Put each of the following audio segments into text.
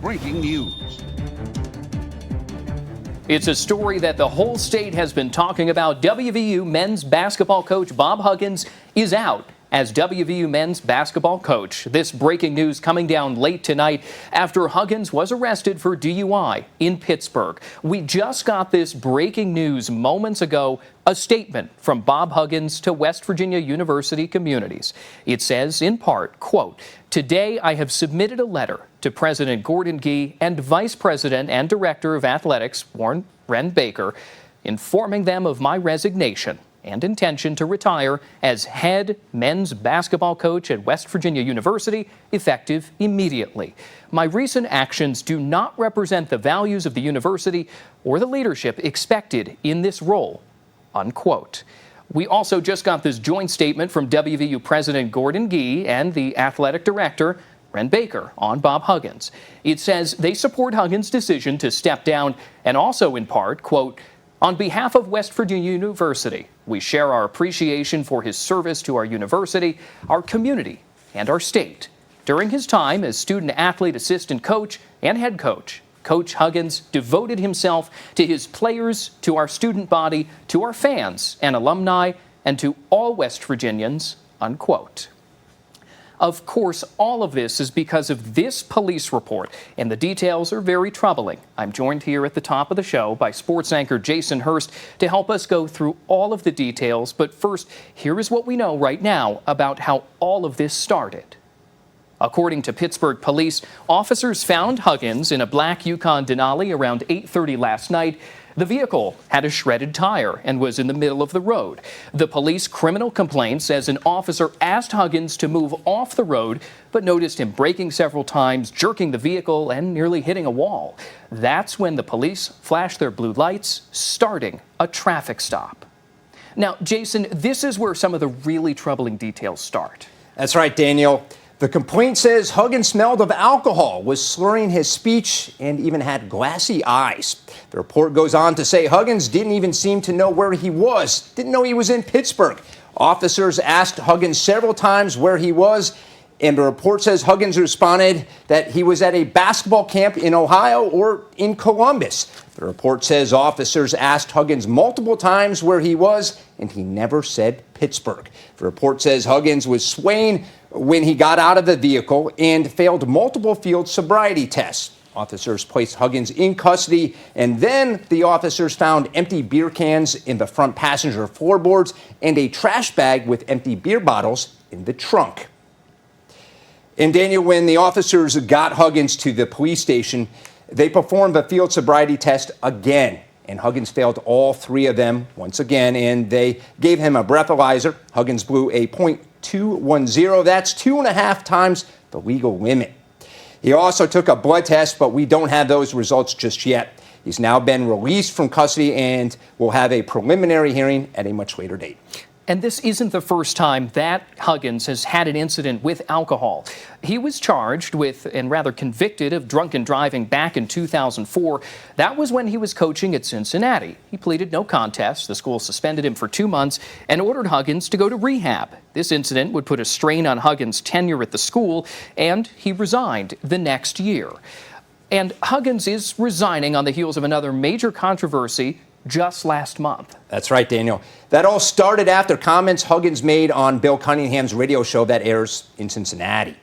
Breaking news. It's a story that the whole state has been talking about. WVU men's basketball coach Bob Huggins is out as WVU men's basketball coach. This breaking news coming down late tonight after Huggins was arrested for DUI in Pittsburgh. We just got this breaking news moments ago, a statement from Bob Huggins to West Virginia University communities. It says, in part, quote, "Today I have submitted a letter to President Gordon Gee and Vice President and Director of Athletics, Ren Baker, informing them of my resignation and intention to retire as head men's basketball coach at West Virginia University, effective immediately. My recent actions do not represent the values of the university or the leadership expected in this role," unquote. We also just got this joint statement from WVU President Gordon Gee and the athletic director, Ren Baker, on Bob Huggins. It says they support Huggins' decision to step down and also in part, quote, "On behalf of West Virginia University, we share our appreciation for his service to our university, our community, and our state. During his time as student-athlete assistant coach and head coach, Coach Huggins devoted himself to his players, to our student body, to our fans and alumni, and to all West Virginians," unquote. Of course, all of this is because of this police report, and the details are very troubling. I'm joined here at the top of the show by sports anchor Jason Hurst to help us go through all of the details. But first, here is what we know right now about how all of this started. According to Pittsburgh police, officers found Huggins in a black Yukon Denali around 8:30 last night. The vehicle had a shredded tire and was in the middle of the road. The police criminal complaint says an officer asked Huggins to move off the road, but noticed him braking several times, jerking the vehicle, and nearly hitting a wall. That's when the police flashed their blue lights, starting a traffic stop. Now, Jason, this is where some of the really troubling details start. That's right, Daniel. The complaint says Huggins smelled of alcohol, was slurring his speech, and even had glassy eyes. The report goes on to say Huggins didn't even seem to know where he was, didn't know he was in Pittsburgh. Officers asked Huggins several times where he was, and the report says Huggins responded that he was at a basketball camp in Ohio or in Columbus. The report says officers asked Huggins multiple times where he was, and he never said Pittsburgh. The report says Huggins was swaying when he got out of the vehicle and failed multiple field sobriety tests. Officers placed Huggins in custody, and then the officers found empty beer cans in the front passenger floorboards and a trash bag with empty beer bottles in the trunk. And Daniel, when the officers got Huggins to the police station, they performed the field sobriety test again, and Huggins failed all three of them once again, and they gave him a breathalyzer. Huggins blew a .210. That's 2.5 times the legal limit. He also took a blood test, but we don't have those results just yet. He's now been released from custody and will have a preliminary hearing at a much later date. And this isn't the first time that Huggins has had an incident with alcohol. He was charged with and rather convicted of drunken driving back in 2004. That was when he was coaching at Cincinnati. He pleaded no contest. The school suspended him for 2 months and ordered Huggins to go to rehab. This incident would put a strain on Huggins' tenure at the school, and he resigned the next year. And Huggins is resigning on the heels of another major controversy just last month. That's right, Daniel. That all started after comments Huggins made on Bill Cunningham's radio show that airs in Cincinnati.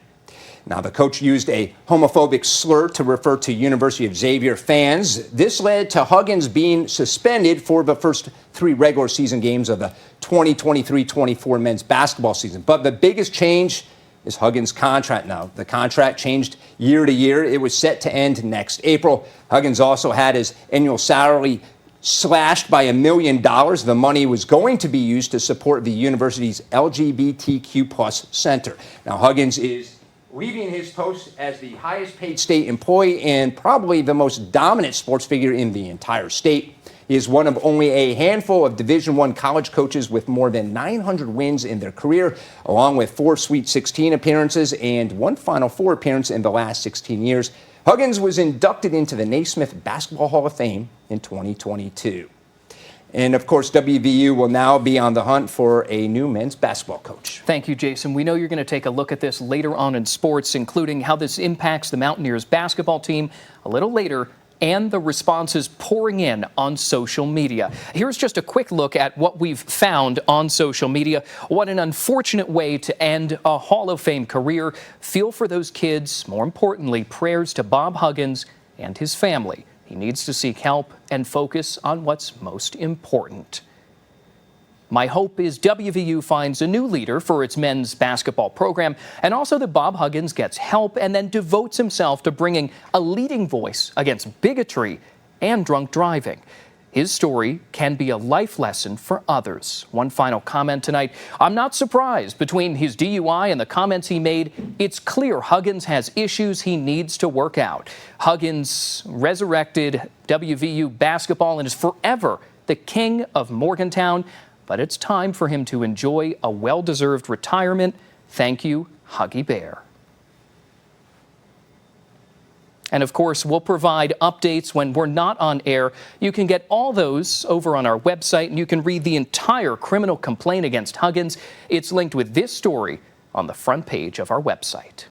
Now, the coach used a homophobic slur to refer to University of Xavier fans. This led to Huggins being suspended for the first 3 regular season games of the 2023-24 men's basketball season. But the biggest change is Huggins' contract now. The contract changed year to year. It was set to end next April. Huggins also had his annual salary slashed by $1 million. The money was going to be used to support the university's LGBTQ+ center. Now, Huggins is leaving his post as the highest paid state employee and probably the most dominant sports figure in the entire state. He is one of only a handful of Division I college coaches with more than 900 wins in their career, along with 4 Sweet 16 appearances and 1 Final Four appearance in the last 16 years. Huggins was inducted into the Naismith Basketball Hall of Fame in 2022. And of course, WVU will now be on the hunt for a new men's basketball coach. Thank you, Jason. We know you're going to take a look at this later on in sports, including how this impacts the Mountaineers basketball team a little later, and the responses pouring in on social media. Here's just a quick look at what we've found on social media. What an unfortunate way to end a Hall of Fame career. Feel for those kids. More importantly, prayers to Bob Huggins and his family. He needs to seek help and focus on what's most important. My hope is WVU finds a new leader for its men's basketball program, and also that Bob Huggins gets help and then devotes himself to bringing a leading voice against bigotry and drunk driving. His story can be a life lesson for others. One final comment tonight. I'm not surprised. Between his DUI and the comments he made, it's clear Huggins has issues he needs to work out. Huggins resurrected WVU basketball and is forever the king of Morgantown. But it's time for him to enjoy a well-deserved retirement. Thank you, Huggy Bear. And of course, we'll provide updates when we're not on air. You can get all those over on our website, and you can read the entire criminal complaint against Huggins. It's linked with this story on the front page of our website.